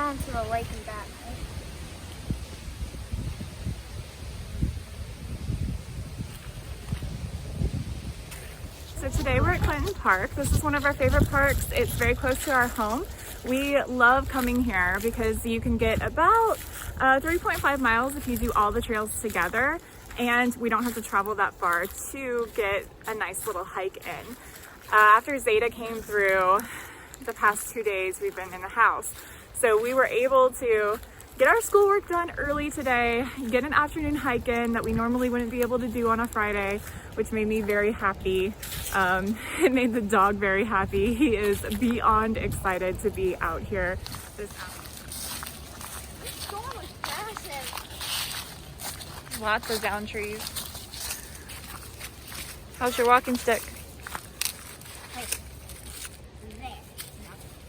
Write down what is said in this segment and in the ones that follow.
down to the lake and back. So today we're at Clinton Park. This is one of our favorite parks. It's very close to our home. We love coming here because you can get about 3.5 miles if you do all the trails together, and we don't have to travel that far to get a nice little hike in. After Zeta came through, the past 2 days we've been in the house. So we were able to get our schoolwork done early today, get an afternoon hike in that we normally wouldn't be able to do on a Friday, which made me very happy. It made the dog very happy. He is beyond excited to be out here this Going with Carson. Lots of down trees. How's your walking stick?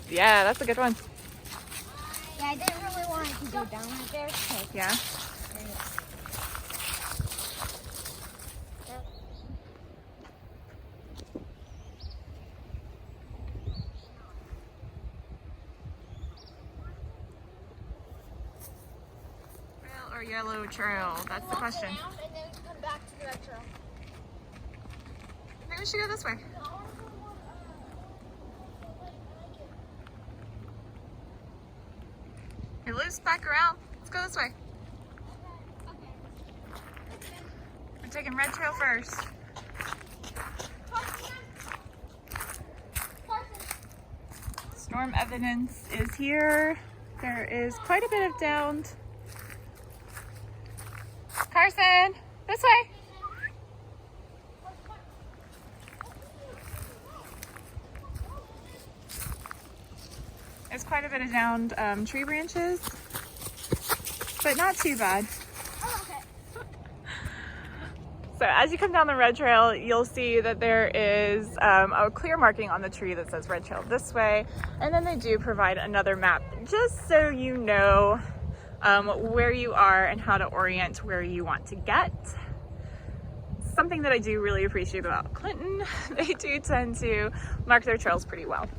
Yeah, that's a good one. Yeah, I didn't really want it to go down right there. Yeah. Trail or yellow trail? That's the question. And then come back to the red trail. Maybe we should go this way. Hey, loose back around. Let's go this way. We're taking red trail first. Storm evidence is here. There is quite a bit of downed. Carson, this way. There's quite a bit of downed tree branches, but not too bad. Oh, okay. So as you come down the red trail, you'll see that there is a clear marking on the tree that says red trail this way. And then they do provide another map just so you know where you are and how to orient where you want to get. Something that I do really appreciate about Clinton, they do tend to mark their trails pretty well.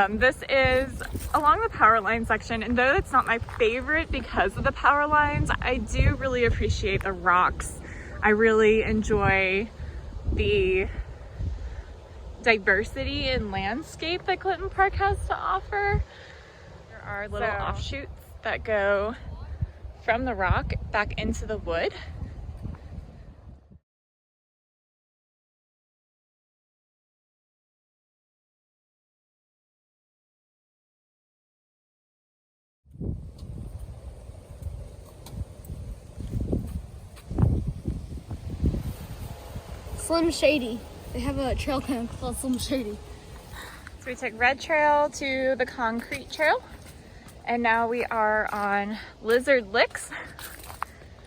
This is along the power line section, and though it's not my favorite because of the power lines, I do really appreciate the rocks. I really enjoy the diversity in landscape that Clinton Park has to offer. There are little offshoots that go from the rock back into the wood. Slim Shady. They have a trail kind of called Slim Shady. So we took red trail to the concrete trail, and now we are on Lizard Licks,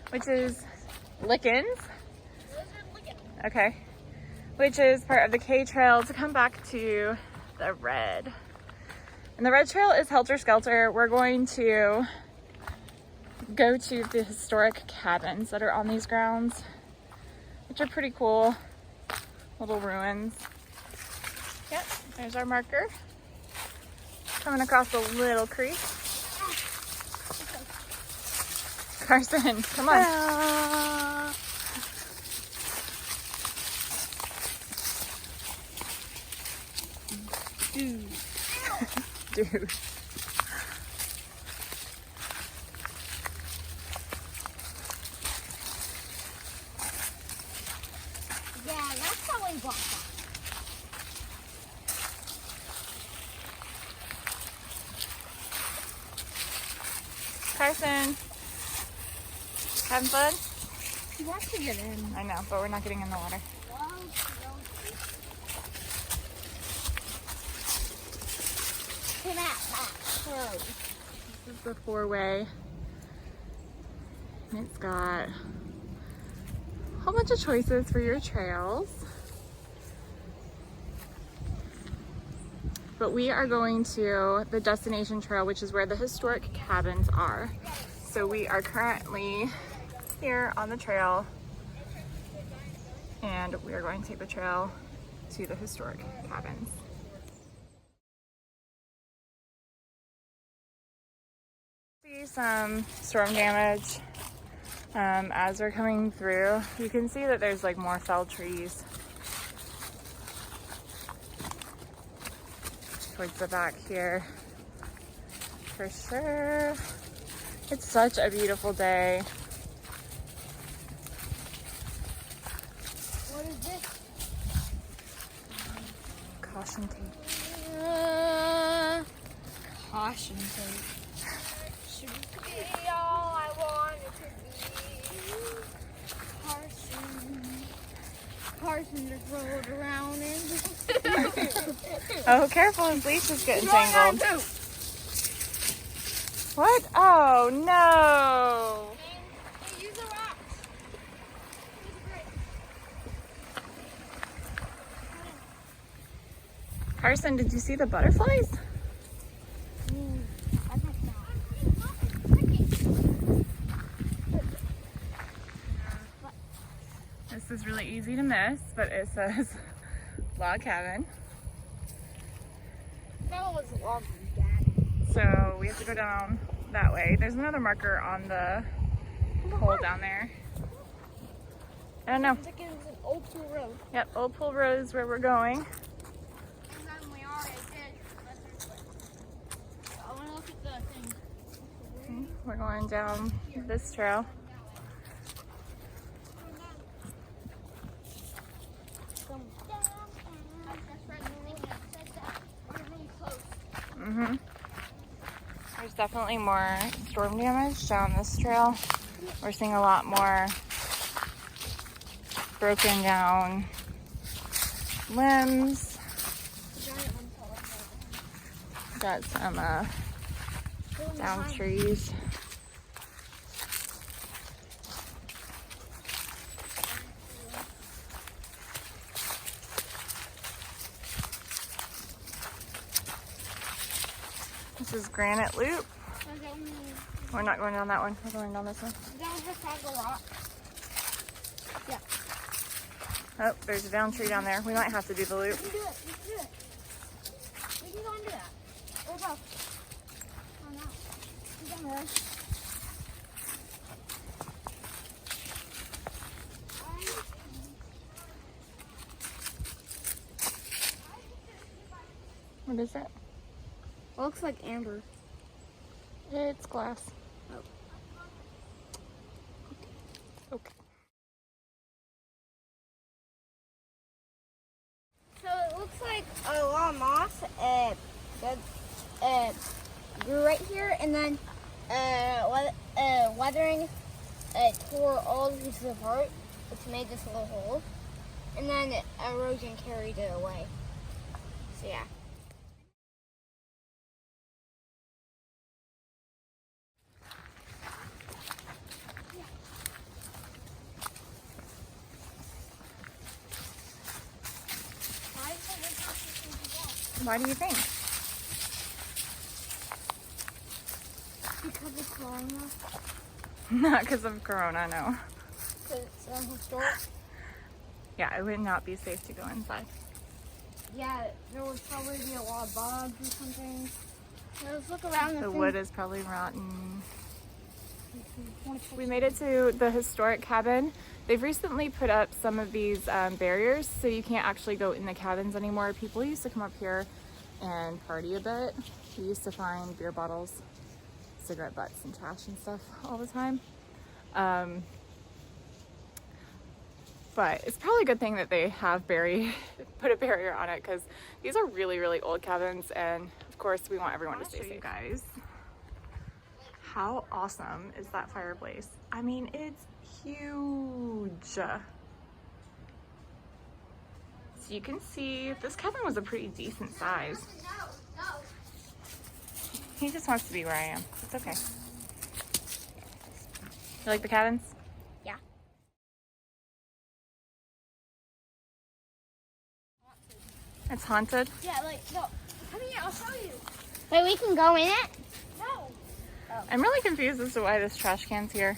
which is Lickens. Okay, which is part of the K trail to come back to the red. And the red trail is helter skelter. We're going to go to the historic cabins that are on these grounds, which are pretty cool little ruins. Yep, there's our marker. Coming across a little creek. Carson, come on. Dude. Dude. Yeah, that's probably blocked off. Carson, having fun? He wants to get in. I know, but we're not getting in the water. This is the four-way, and it's got a whole bunch of choices for your trails. But we are going to the destination trail, which is where the historic cabins are. So we are currently here on the trail, and we are going to take the trail to the historic cabins. See some storm damage as we're coming through. You can see that there's like more felled trees towards the back here for sure. It's such a beautiful day. What is this? Caution tape. Caution tape. Should be all I wanted to be. Carson just rolled around in. Oh, careful, his leash is getting tangled. What? Oh no! Hey, use the rocks. Use the brick. Carson, did you see the butterflies? This is really easy to miss, but it says log cabin. That was long, Dad. So we have to go down that way. There's another marker on the pole down there. I don't know. It's like it's an old pool road. Yep, Old Pool Road is where we're going. And then we already did. I want to look at the thing. We're going down this trail. There's definitely more storm damage down this trail. We're seeing a lot more broken down limbs. Got some down trees. This is Granite Loop. We're not going down that one. We're going down this one. That was the Fraggle Rock. Yeah. Oh, there's a down tree down there. We might have to do the loop. We can do it. We can do it. We can go and do that. Or go. Oh no. He's on the road. What is it? It looks like amber. It's glass. Oh. Okay. So it looks like a lot of moss grew right here, and then weathering tore all the pieces apart, which made this little hole, and then erosion carried it away. So yeah. Why do you think? Because of Corona. Not because of Corona, no. Because it's historic. Yeah, it would not be safe to go inside. Yeah, there would probably be a lot of bugs or something. Let's look around. The wood is probably rotten. We made it to the historic cabin. They've recently put up some of these barriers, so you can't actually go in the cabins anymore. People used to come up here and party a bit. We used to find beer bottles, cigarette butts, and trash and stuff all the time. But it's probably a good thing that they have put a barrier on it, because these are really, really old cabins, and of course we want everyone to stay safe. Guys, how awesome is that fireplace? I mean, it's huge. So you can see this cabin was a pretty decent size. He just wants to be where I am. It's okay. You like the cabins? Yeah. It's haunted? Yeah, like, no. Come here, I'll show you. Wait, we can go in it? No. Oh. I'm really confused as to why this trash can's here.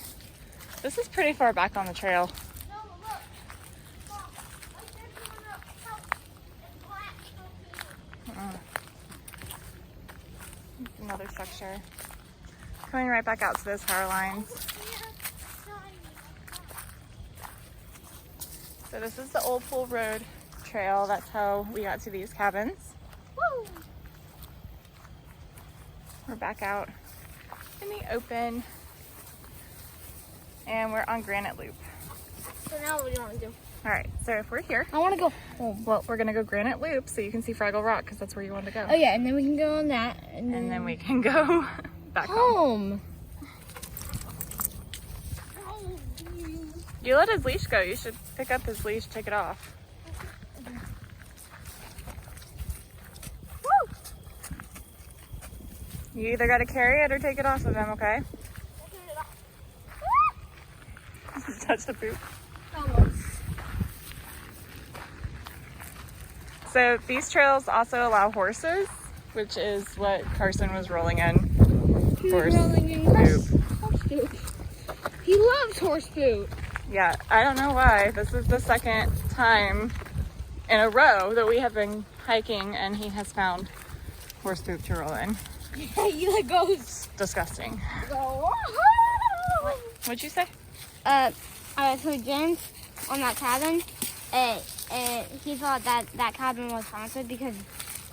This is pretty far back on the trail. No, look. Mom, like there's one house. It's black. Another structure. Coming right back out to those power lines. So this is the Old Pool Road trail. That's how we got to these cabins. Woo! We're back out in the open. And we're on Granite Loop. So now what do you want to do? All right, so if we're here, I want to go home. well, we're gonna go Granite Loop so you can see Fraggle Rock because that's where you want to go. Oh yeah, and then we can go on that. And then we can go back home. You let his leash go. You should pick up his leash, take it off. Woo! You either got to carry it or take it off of him, okay? Touch the poop. Almost. So these trails also allow horses, which is what Carson was rolling in. Horse poop. He loves horse poop. Yeah, I don't know why. This is the second time in a row that we have been hiking and he has found horse poop to roll in. He like goes. Disgusting. Go. What'd you say? So James on that cabin, he thought that cabin was haunted because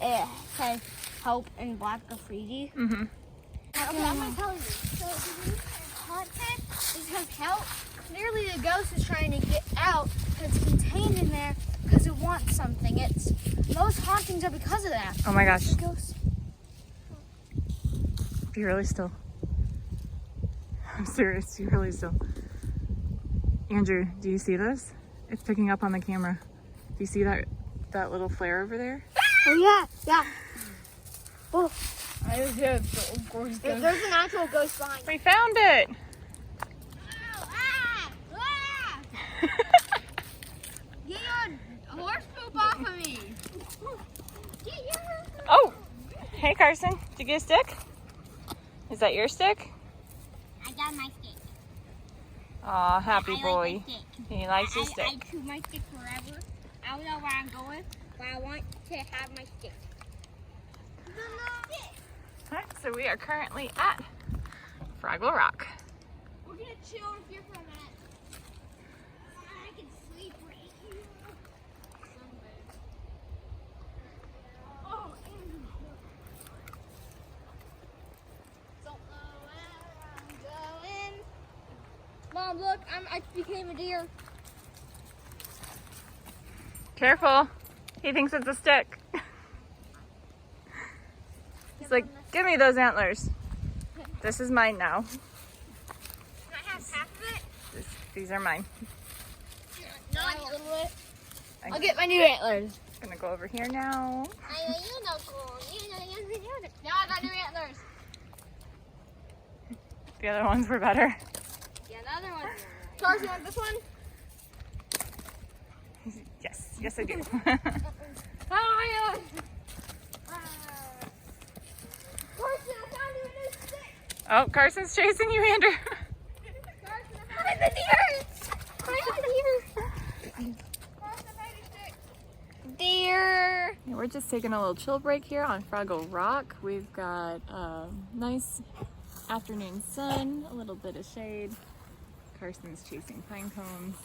it said help in black graffiti. Mm-hmm. Okay, I'm gonna tell you. So the reason it's haunted is because help. Clearly the ghost is trying to get out. It's contained in there because it wants something. It's most hauntings are because of that. Oh my gosh. The ghost. Be really still. I'm serious. Be really still. Andrew, do you see this? It's picking up on the camera. Do you see that little flare over there? Oh yeah. Oh. There's an actual ghost behind. We found it. Get your horse poop off of me. Get your horse poop. Oh, hey Carson, did you get a stick? Is that your stick? I got my stick. Aw, happy I boy. like my stick. He likes his stick. I chew my stick forever. I don't know where I'm going, but I want to have my stick. Alright, so we are currently at Fraggle Rock. We're gonna chill here for a minute. I can sleep right here. Oh, don't know where I'm going. Mom, look, I became a deer. Careful. He thinks it's a stick. He's like, give me those antlers. This is mine now. Can I have half of it? These are mine. Not a little bit. I'll get my new antlers. Gonna go over here now. Now I got new antlers. The other ones were better. Yeah, the other one. Carson, you want this one? Yes I do. Oh, Carson, I found you a new stick. Oh, Carson's chasing you, Andrew. Carson, I found the deer. Carson, I found a stick. Deer. Yeah, we're just taking a little chill break here on Fraggle Rock. We've got nice afternoon sun, a little bit of shade. Carson's chasing pine cones.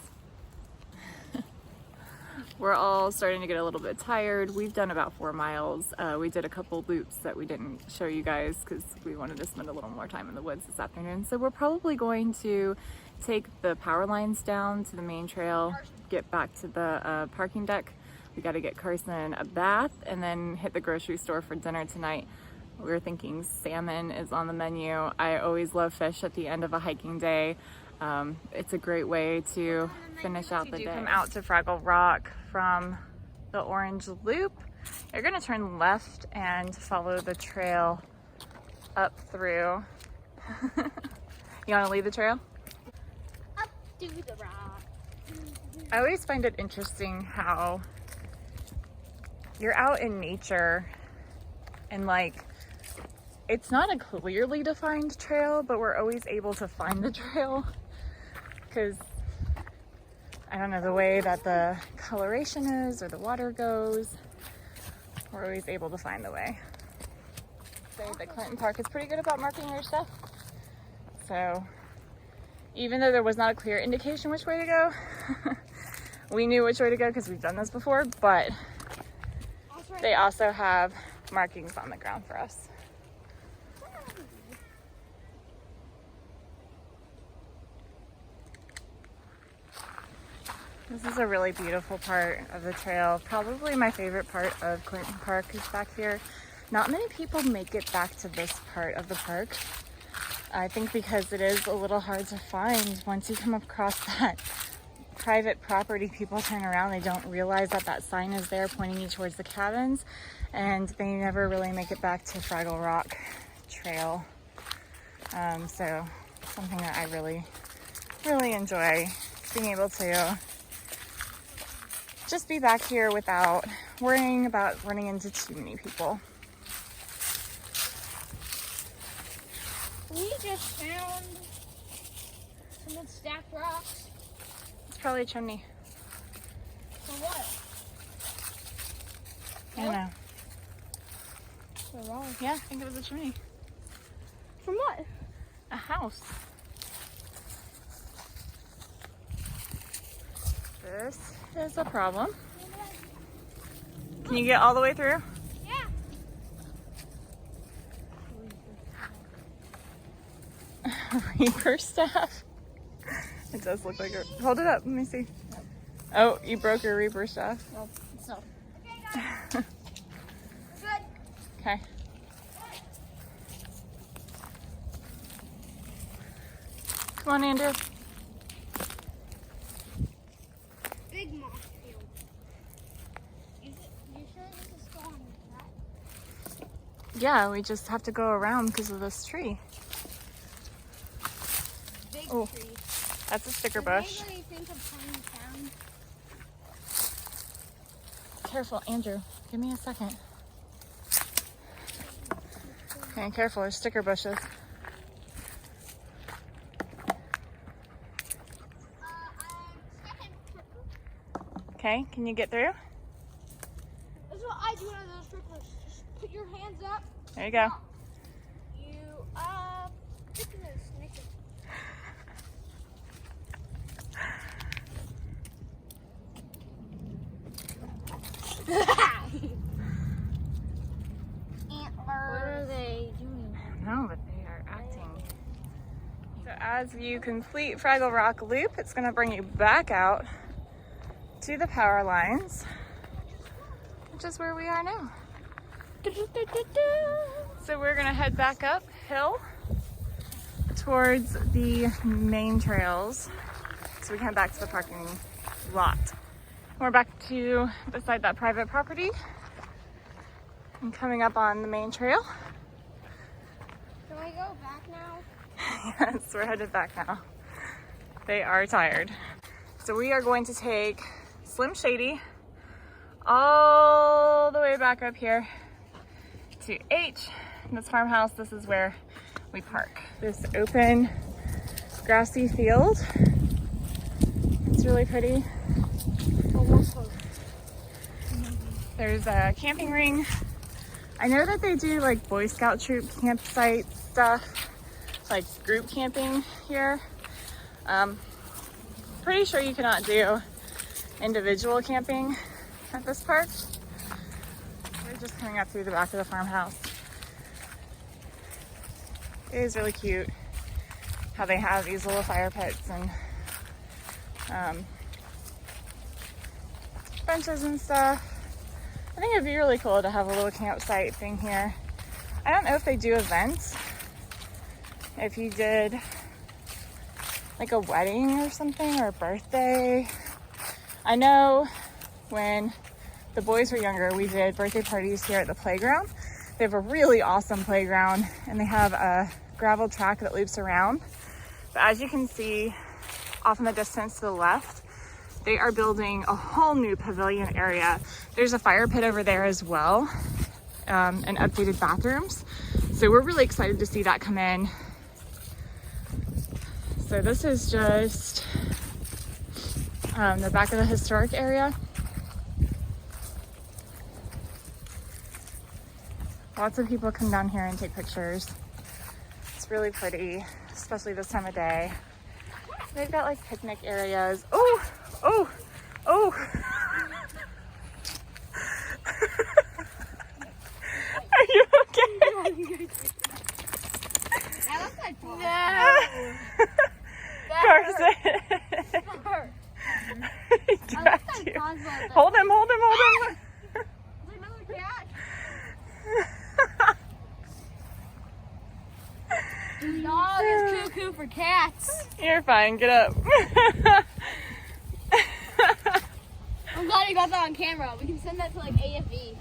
We're all starting to get a little bit tired. We've done about 4 miles. We did a couple loops that we didn't show you guys because we wanted to spend a little more time in the woods this afternoon. So we're probably going to take the power lines down to the main trail, get back to the parking deck. We got to get Carson a bath and then hit the grocery store for dinner tonight. We were thinking salmon is on the menu. I always love fish at the end of a hiking day. It's a great way to finish out the day. Come out to Fraggle Rock from the orange loop. You're gonna turn left and follow the trail up through. You wanna lead the trail? Up to the rock. I always find it interesting how you're out in nature and like, it's not a clearly defined trail, but we're always able to find the trail because I don't know, the way that the coloration is or the water goes, we're always able to find the way. So the Clinton Park is pretty good about marking your stuff. So even though there was not a clear indication which way to go, we knew which way to go because we've done this before, but they also have markings on the ground for us. This is a really beautiful part of the trail. Probably my favorite part of Clinton Park is back here. Not many people make it back to this part of the park. I think because it is a little hard to find. Once you come across that private property, people turn around, they don't realize that that sign is there pointing you towards the cabins, and they never really make it back to Fraggle Rock Trail. So something that I really enjoy, being able to just be back here without worrying about running into too many people. We just found some stacked rocks. It's probably a chimney. For what? I don't know. For what? Yeah, I think it was a chimney. From what? A house. This is a problem. Can you get all the way through? Yeah. Reaper staff. It does look like a... Hold it up, let me see. Oh, you broke your Reaper staff. No, it's not. Okay, guys. Good. Okay. Come on, Andrew. Big moss field. You sure this is still on the track? Yeah, we just have to go around because of this tree. Big Oh, tree. that's a sticker Does bush. anybody think of playing town? Careful, Andrew. Give me a second. Okay, careful, there's sticker bushes. Okay, can you get through? That's what I do under those tricklers. Just put your hands up. There you go. You, look at this, Nick. Antlers. What are they doing? No, but they are acting. So as you complete Fraggle Rock Loop, it's going to bring you back out to the power lines, which is where we are now. So we're going to head back uphill towards the main trails so we can head back to the parking lot. We're back to beside that private property and coming up on the main trail. Can we go back now? Yes, we're headed back now. They are tired. So we are going to take Slim Shady all the way back up here to H. In this farmhouse, this is where we park. This open grassy field. It's really pretty. There's a camping ring. I know that they do like Boy Scout troop campsite stuff, like group camping here. Pretty sure you cannot do individual camping at this park. We're just coming up through the back of the farmhouse. It is really cute how they have these little fire pits and benches and stuff. I think it'd be really cool to have a little campsite thing here. I don't know if they do events. If you did like a wedding or something, or a birthday. I know when the boys were younger, we did birthday parties here at the playground. They have a really awesome playground and they have a gravel track that loops around. But as you can see off in the distance to the left, they are building a whole new pavilion area. There's a fire pit over there as well, and updated bathrooms. So we're really excited to see that come in. So this is just the back of the historic area. Lots of people come down here and take pictures. It's really pretty. especially this time of day. They've got like picnic areas. Oh, oh, oh. Are you okay? That looks like fun. No. Carson. He grabbed you. Hold him, hold him, hold him. There's another cat. Dog is cuckoo for cats. You're fine, get up. I'm glad you got that on camera. We can send that to like AFV.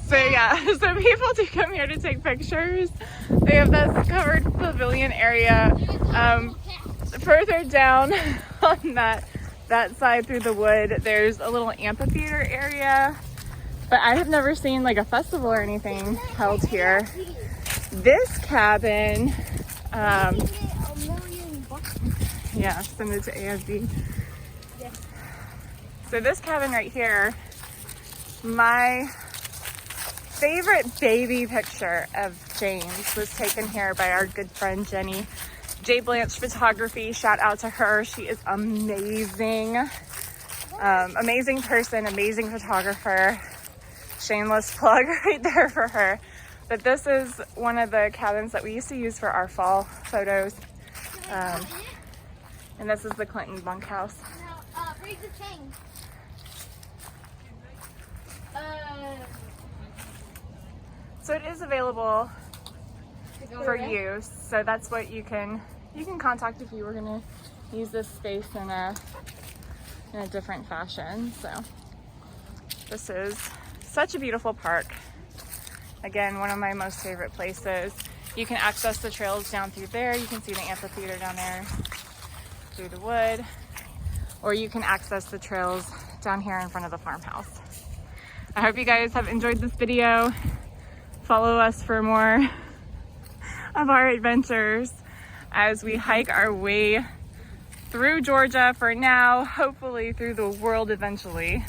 So yeah, so people do come here to take pictures. They have this covered pavilion area further down on that side through the wood. There's a little amphitheater area, but I have never seen like a festival or anything held here. This cabin, yeah, send it to AFD. Yeah. So this cabin right here, my favorite baby picture of James was taken here by our good friend Jenny. J Blanche Photography, shout out to her. She is amazing. Amazing person, amazing photographer. Shameless plug right there for her. But this is one of the cabins that we used to use for our fall photos. And this is the Clinton bunkhouse. Now, read the thing. So it is available for use. So that's what you can contact if you were gonna use this space in a different fashion. So this is such a beautiful park. Again, one of my most favorite places. You can access the trails down through there. You can see the amphitheater down there through the wood, or you can access the trails down here in front of the farmhouse. I hope you guys have enjoyed this video. Follow us for more of our adventures as we hike our way through Georgia for now, hopefully through the world eventually.